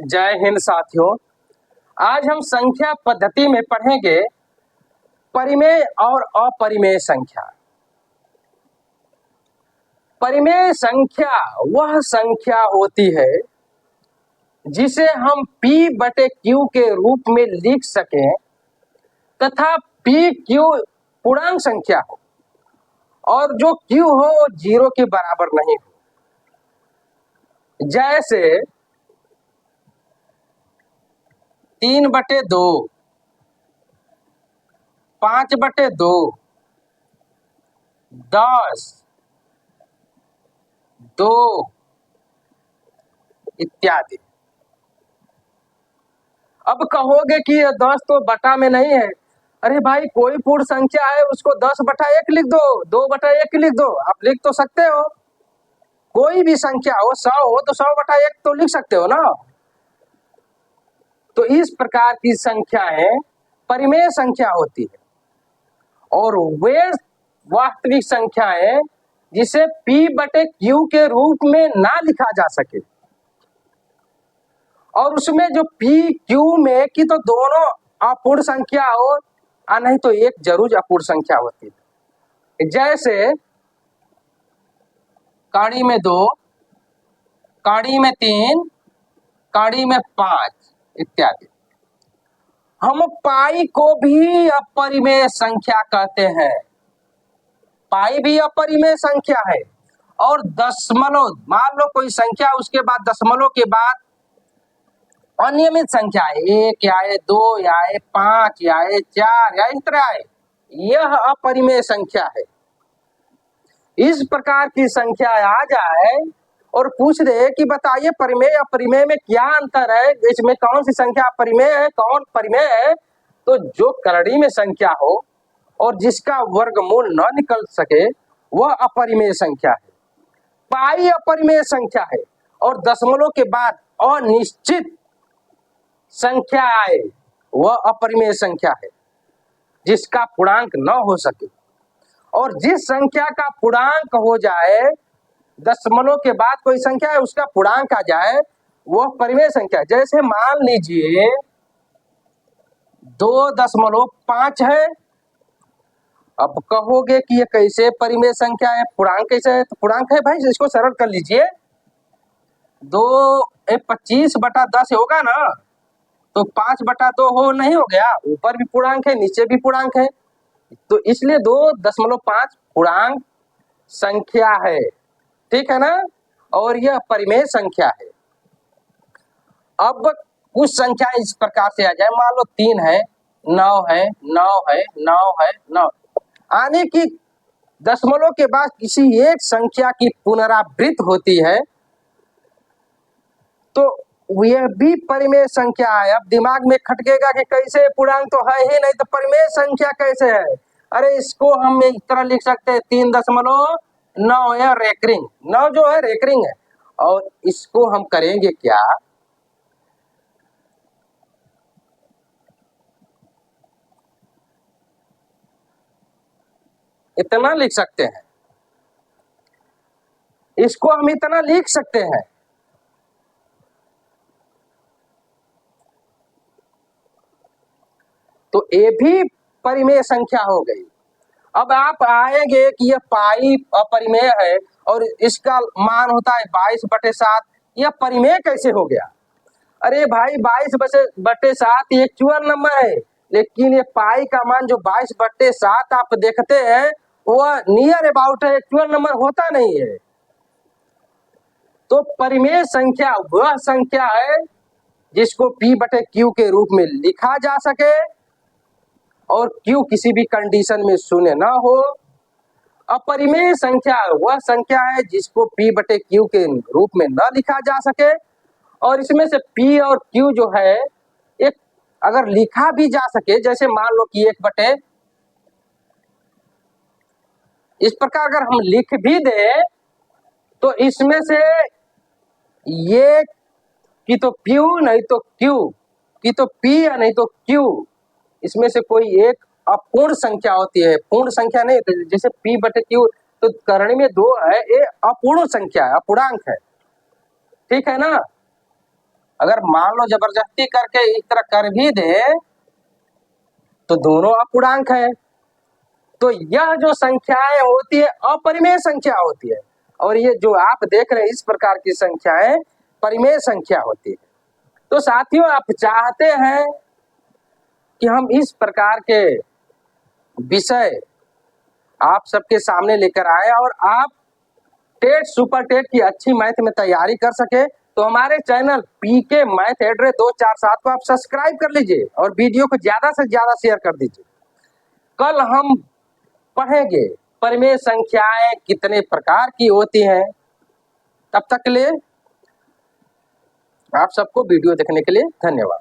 जय हिंद साथियों। आज हम संख्या पद्धति में पढ़ेंगे परिमेय और अपरिमेय संख्या। परिमेय संख्या वह संख्या होती है जिसे हम P बटे Q के रूप में लिख सकें तथा PQ पूर्णांक संख्या हो और जो Q हो वो 0 के बराबर नहीं हो। जैसे 3/2, 5/2, 10, 2 इत्यादि। अब कहोगे कि ये 10 तो बटा में नहीं है। अरे भाई, कोई पूर्ण संख्या है उसको 10/1 लिख दो, 2/1 लिख दो, आप लिख तो सकते हो। कोई भी संख्या हो, 100 हो तो 100/1 तो लिख सकते हो ना। तो इस प्रकार की संख्याएं परिमेय संख्या होती है और वे वास्तविक संख्याएं जिसे P बटे Q के रूप में ना लिखा जा सके और उसमें जो P Q में की तो दोनों अपूर्ण संख्या हो नहीं तो एक जरूर अपूर्ण संख्या होती है। जैसे कड़ी में 2, कड़ी में 3, कड़ी में 5 इत्यादि। हम पाई को भी अपरिमेय संख्या कहते हैं। पाई भी अपरिमेय संख्या है और दशमलव, मान लो कोई संख्या उसके बाद दशमलव के बाद अनियमित संख्या है, 1 आए, 2 आए, 5 आए, 4 या इस तरह आए, यह अपरिमेय संख्या है। इस प्रकार की संख्या आ जाए और पूछ दे कि बताइए परिमेय अपरिमेय में क्या अंतर है, इसमें कौन सी संख्या अपरिमेय है, कौन परिमेय है, तो जो करड़ी में संख्या हो और जिसका वर्गमूल न निकल सके वह अपरिमेय संख्या है। पाई अपरिमेय संख्या है और दशमलव के बाद अनिश्चित संख्या आए वह अपरिमेय संख्या है जिसका पूर्णांक न हो सके। और जिस संख्या का पूर्णांक हो जाए, दशमलव के बाद कोई संख्या है उसका पूर्णांक आ जाए, वह परिमेय संख्या है। जैसे मान लीजिए 2.5 है। अब कहोगे कि ये कैसे परिमेय संख्या है, पूर्णांक कैसे है? तो पूर्णांक है भाई, इसको सरल कर लीजिए। 25/10 होगा ना, तो 5/2 हो नहीं हो गया, ऊपर भी पूर्णांक है नीचे भी पूर्णांक है, तो इसलिए 2.5 पूर्णांक संख्या है, ठीक है ना, और यह परिमेय संख्या है। अब कुछ संख्या इस प्रकार से आ जाए, मान लो 3 है, 9 है, 9 है, 9 है, 9 आने की दशमलव के बाद किसी एक संख्या की पुनरावृत्ति होती है तो यह भी परिमेय संख्या है। अब दिमाग में खटकेगा कि कैसे, पूर्णांक तो है ही नहीं तो परिमेय संख्या कैसे है। अरे इसको हम इस तरह लिख सकते हैं, 3.9 है रेकरिंग, 9 जो है रेकरिंग है, और इसको हम करेंगे क्या, इतना लिख सकते हैं, इसको हम इतना लिख सकते हैं। तो ये भी परिमेय संख्या हो गई। अब आप आएंगे कि यह पाई अपरिमेय है और इसका मान होता है 22/7, यह परिमेय कैसे हो गया? अरे भाई, 22/7 ये एक्चुअल नंबर है, लेकिन ये पाई का मान जो 22/7 आप देखते हैं वह नियर अबाउट है, एक्चुअल नंबर होता नहीं है। तो परिमेय संख्या वह संख्या है जिसको P बटे Q के रूप में लिखा जा सके और Q किसी भी कंडीशन में शून्य ना हो। अपरिमेय संख्या वह संख्या है जिसको P बटे Q के रूप में न लिखा जा सके और इसमें से P और Q जो है एक अगर लिखा भी जा सके, जैसे मान लो कि 1/, इस प्रकार अगर हम लिख भी दे तो इसमें से ये की तो P नहीं तो Q, की तो P नहीं तो Q, इसमें से कोई एक अपूर्ण संख्या होती है, पूर्ण संख्या नहीं। जैसे P बटे Q तो करणी में 2 है, ये अपूर्ण संख्या है, अपूर्णांक है, ठीक है ना। अगर मान लो जबरदस्ती करके इस तरह कर भी दे तो दोनों अपूर्णांक है। तो यह जो संख्याएं होती है अपरिमेय संख्या होती है, और ये जो आप देख रहे हैं इस प्रकार की संख्याएं परिमेय संख्या होती है। तो साथियों, आप चाहते हैं कि हम इस प्रकार के विषय आप सबके सामने लेकर आए और आप टेट सुपर टेट की अच्छी मैथ में तैयारी कर सके, तो हमारे चैनल पीके मैथ एड्रेस 247 को आप सब्सक्राइब कर लीजिए और वीडियो को ज्यादा से ज्यादा शेयर कर दीजिए। कल हम पढ़ेंगे परिमेय संख्याएं कितने प्रकार की होती हैं। तब तक के लिए आप सबको वीडियो देखने के लिए धन्यवाद।